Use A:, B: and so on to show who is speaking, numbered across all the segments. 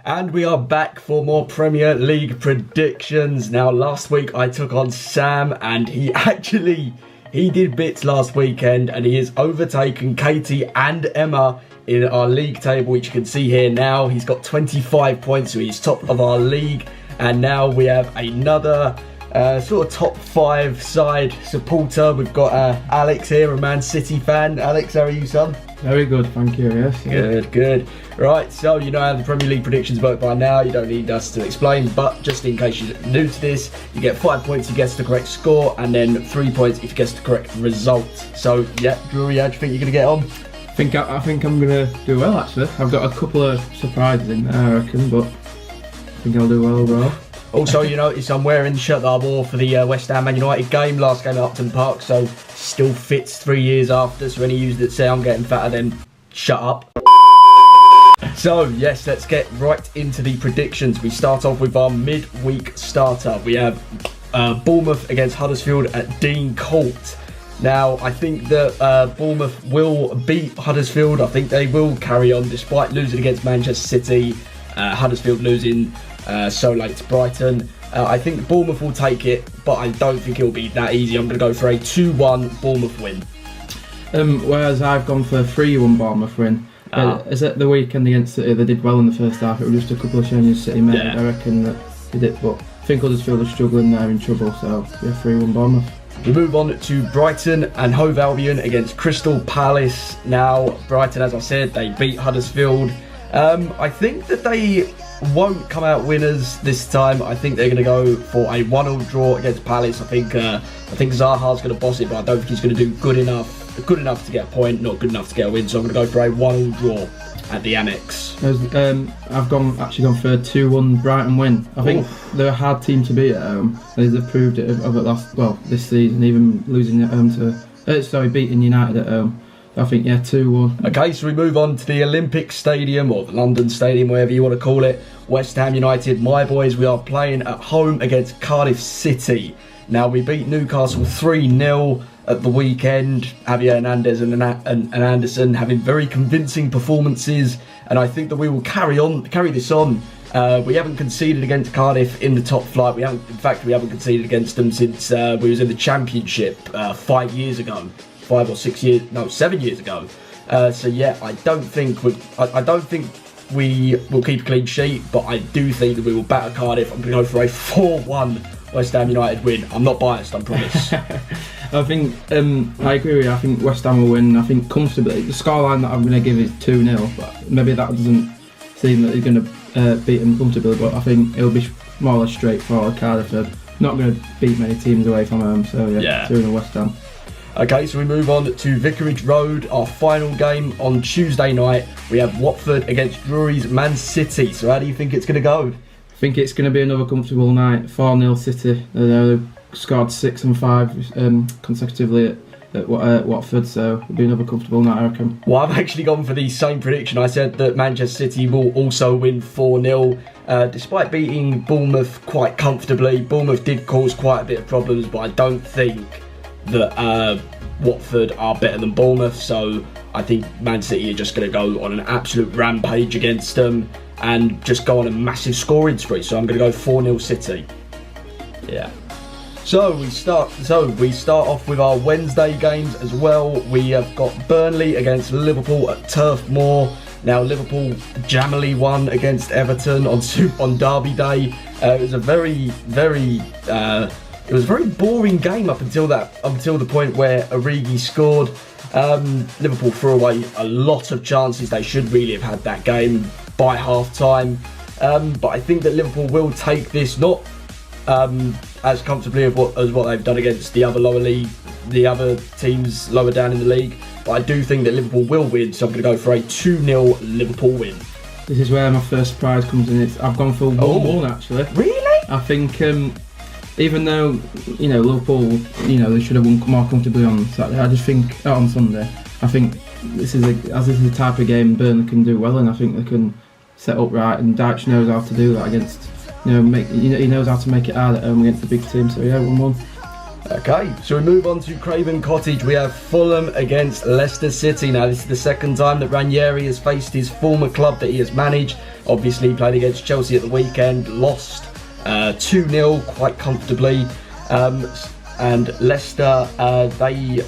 A: And we are back for more Premier League predictions. Now, last week I took on Sam, and he did bits last weekend, and he has overtaken Katie and Emma in our league table, which you can see here now. He's got 25 points, so he's top of our league. And now we have another sort of top 5 side supporter. We've got Alex here, a Man City fan. Alex, how are you, son?
B: Very good, thank you, yes.
A: Good. Right, so you know how the Premier League predictions work by now. You don't need us to explain, but just in case you're new to this, you get 5 points if you guess the correct score, and then 3 points if you guess the correct result. So, yeah, Drury, how do you think you're going to get on?
B: I think I'm going to do well, actually. I've got a couple of surprises in there, I reckon, but I think I'll do well overall.
A: Also, you notice I'm wearing the shirt that I wore for the West Ham Man United game, last game at Upton Park, so still fits 3 years after. So any of you that say I'm getting fatter, then shut up. So, yes, let's get right into the predictions. We start off with our midweek starter. We have Bournemouth against Huddersfield at Dean Court. Now, I think that Bournemouth will beat Huddersfield. I think they will carry on despite losing against Manchester City. Huddersfield losing so late to Brighton. I think Bournemouth will take it, but I don't think it'll be that easy. I'm going to go for a 2-1 Bournemouth win.
B: Whereas I've gone for a 3-1 Bournemouth win. Is it the weekend against City? They did well in the first half. It was just a couple of changes City made. I reckon that did it, but I think Huddersfield are struggling. They're in trouble, so yeah, 3-1 Bournemouth.
A: We move on to Brighton and Hove Albion against Crystal Palace. Now, Brighton, as I said, they beat Huddersfield. I think that they won't come out winners this time. I think they're going to go for a 1-1 draw against Palace. I think Zaha's going to boss it, but I don't think he's going to do good enough to get a point, not good enough to get a win. So I'm going to go for a 1-1 draw at the Amex.
B: I've actually gone for a 2-1 Brighton win. I think they're a hard team to beat at home. They've proved it this season, even losing at home beating United at home. I think, 2-1.
A: Okay, so we move on to the Olympic Stadium, or the London Stadium, whatever you want to call it. West Ham United, my boys, we are playing at home against Cardiff City. Now, we beat Newcastle 3-0 at the weekend. Javier Hernandez and Anderson having very convincing performances, and I think that we will carry this on. We haven't conceded against Cardiff in the top flight. We haven't conceded against them since we was in the Championship 5 years ago. 7 years ago. So yeah, I don't think we will keep a clean sheet, but I do think that we will batter Cardiff. I'm going to go for a 4-1 West Ham United win. I'm not biased, I promise.
B: I think I agree with you. I think West Ham will win. I think comfortably. The scoreline that I'm going to give is 2-0, but maybe that doesn't seem that he's going to beat them comfortably. But I think it'll be more or less straightforward. Cardiff are not going to beat many teams away from home, so yeah. 2-0 West Ham.
A: Okay, so we move on to Vicarage Road, our final game on Tuesday night. We have Watford against Drury's Man City. So how do you think it's going to go?
B: I think it's going to be another comfortable night. 4-0 City. They scored 6 and 5 consecutively at Watford, so it'll be another comfortable night, I reckon.
A: Well, I've actually gone for the same prediction. I said that Manchester City will also win 4-0. Despite beating Bournemouth quite comfortably, Bournemouth did cause quite a bit of problems, but I don't think that Watford are better than Bournemouth, so I think Man City are just going to go on an absolute rampage against them and just go on a massive scoring spree. So I'm going to go 4-0 City. Yeah. So we start off with our Wednesday games as well. We have got Burnley against Liverpool at Turf Moor. Now Liverpool jammily won against Everton on Derby Day. It was a very boring game up until the point where Origi scored. Liverpool threw away a lot of chances. They should really have had that game by half time. But I think that Liverpool will take this, not as comfortably as what they've done against the other teams lower down in the league. But I do think that Liverpool will win, so I'm going to go for a 2-0 Liverpool win.
B: This is where my first surprise comes in. I've gone for 1-1 actually.
A: Really?
B: I think even though Liverpool, they should have won more comfortably on Saturday, I just think on Sunday. I think this is the type of game Burnley can do well, and I think they can set up right. And Dyche knows how to do that against. He knows how to make it hard at home against the big team. So yeah, 1-1.
A: Okay, so we move on to Craven Cottage. We have Fulham against Leicester City. Now, this is the second time that Ranieri has faced his former club that he has managed. Obviously, he played against Chelsea at the weekend, lost 2-0 quite comfortably. And Leicester, they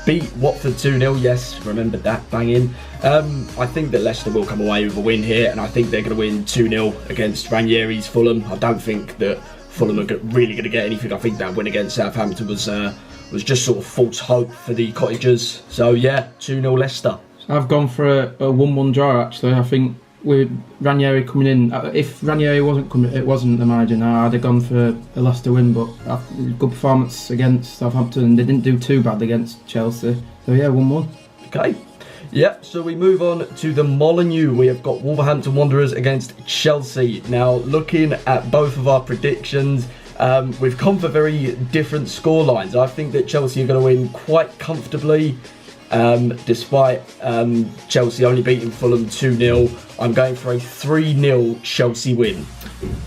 A: beat Watford 2-0. Yes, remembered that, banging. I think that Leicester will come away with a win here, and I think they're going to win 2-0 against Ranieri's Fulham. I don't think that Fulham are really going to get anything. I think that win against Southampton was just sort of false hope for the Cottagers. So yeah, 2-0 Leicester.
B: I've gone for a 1-1 draw actually. I think with Ranieri coming in, if Ranieri wasn't the manager now, I'd have gone for a Leicester win. But good performance against Southampton. They didn't do too bad against Chelsea. So yeah, 1-1.
A: Okay. Yep, so we move on to the Molineux. We have got Wolverhampton Wanderers against Chelsea. Now, looking at both of our predictions, we've come for very different scorelines. I think that Chelsea are going to win quite comfortably, despite Chelsea only beating Fulham 2-0. I'm going for a 3-0 Chelsea win.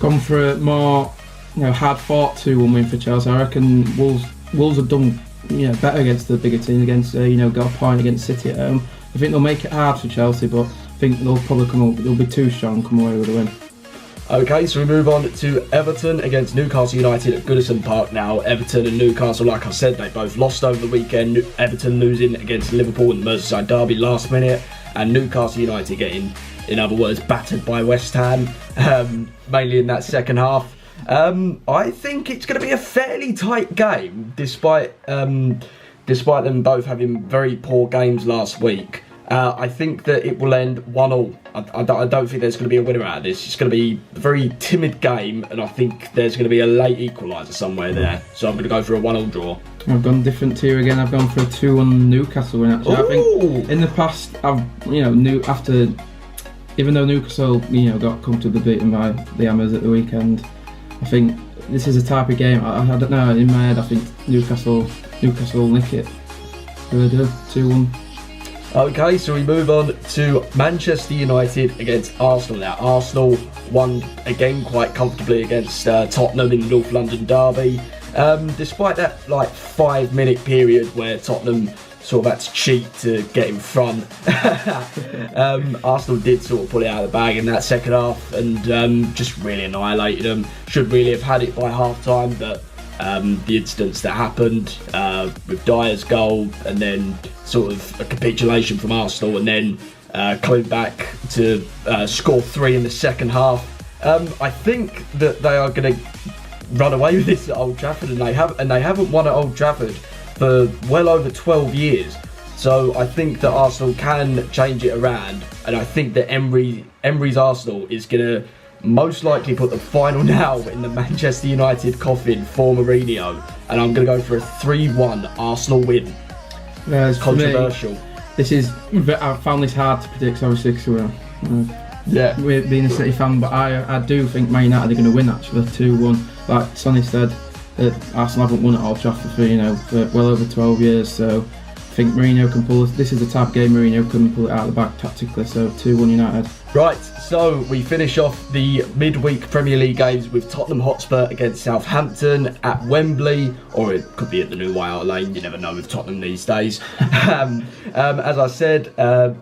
B: Gone for a more hard-fought 2-1 win for Chelsea. I reckon Wolves have done better against the bigger teams, against got a point against City at home. I think they'll make it hard for Chelsea, but I think they'll probably they'll be too strong, come away with a win.
A: Okay, so we move on to Everton against Newcastle United at Goodison Park. Now, Everton and Newcastle, like I said, they both lost over the weekend. Everton losing against Liverpool in the Merseyside derby last minute, and Newcastle United getting, in other words, battered by West Ham, mainly in that second half. I think it's going to be a fairly tight game, despite them both having very poor games last week. I think that it will end 1-1. I don't think there's going to be a winner out of this. It's going to be a very timid game, and I think there's going to be a late equaliser somewhere there. So I'm going to go for a 1-1 draw.
B: I've gone different to you again. I've gone for a 2-1 Newcastle win. Actually, I think in the past, even though Newcastle got comfortably beaten by the Hammers at the weekend, I think this is a type of game. I don't know. In my head, I think Newcastle will nick it. Really do 2-1.
A: Okay, so we move on to Manchester United against Arsenal. Now, Arsenal won again quite comfortably against Tottenham in the North London derby. Despite that 5-minute period where Tottenham sort of had to cheat to get in front, Arsenal did sort of pull it out of the bag in that second half and just really annihilated them. Should really have had it by half-time, but the incidents that happened with Dyer's goal and then sort of a capitulation from Arsenal and then coming back to score 3 in the second half. I think that they are going to run away with this at Old Trafford, and they haven't won at Old Trafford for well over 12 years. So I think that Arsenal can change it around, and I think that Emery's Arsenal is going to most likely put the final nail in the Manchester United coffin for Mourinho, and I'm going to go for a 3-1 Arsenal win. It's controversial.
B: I found this hard to predict, obviously, because we're being a City fan, but I do think Man United are going to win actually 2-1. Like Sonny said, Arsenal haven't won at Old Trafford for well over 12 years, so I think Mourinho can pull this. Is the type of game Mourinho can pull it out of the bag tactically, so 2-1 United.
A: Right, so we finish off the midweek Premier League games with Tottenham Hotspur against Southampton at Wembley, or it could be at the new White Hart Lane, you never know with Tottenham these days. As I said,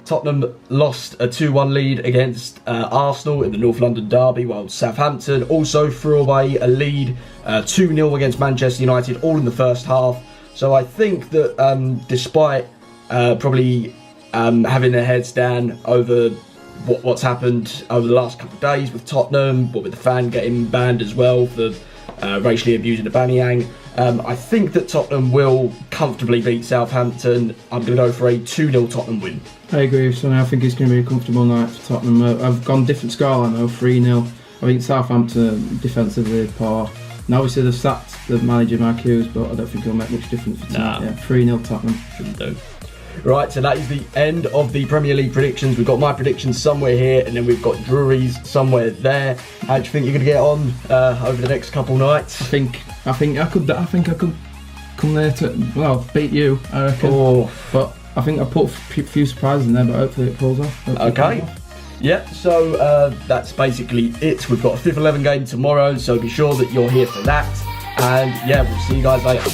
A: Tottenham lost a 2-1 lead against Arsenal in the North London derby, while Southampton also threw away a lead 2-0 against Manchester United, all in the first half. So I think that despite probably having their heads down over what's happened over the last couple of days with Tottenham, but with the fan getting banned as well for racially abusing Aubameyang, I think that Tottenham will comfortably beat Southampton. I'm going to go for a 2-0 Tottenham win. I
B: agree with Sonny. I think it's going to be a comfortable night for Tottenham. I've gone different scoreline though, 3-0. I think Southampton defensively poor. And obviously they've sacked the manager Mark Hughes, but I don't think it'll make much difference for tonight. Yeah, 3-0 Tottenham.
A: Shouldn't do. Right, so that is the end of the Premier League predictions. We've got my predictions somewhere here, and then we've got Drury's somewhere there. How do you think you're going to get on over the next couple nights?
B: I think I could come there to beat you. I reckon. But I think I put a few surprises in there, but hopefully it pulls off.
A: Okay. Yeah, so that's basically it. We've got a 5th 11 game tomorrow, so be sure that you're here for that. And yeah, we'll see you guys later.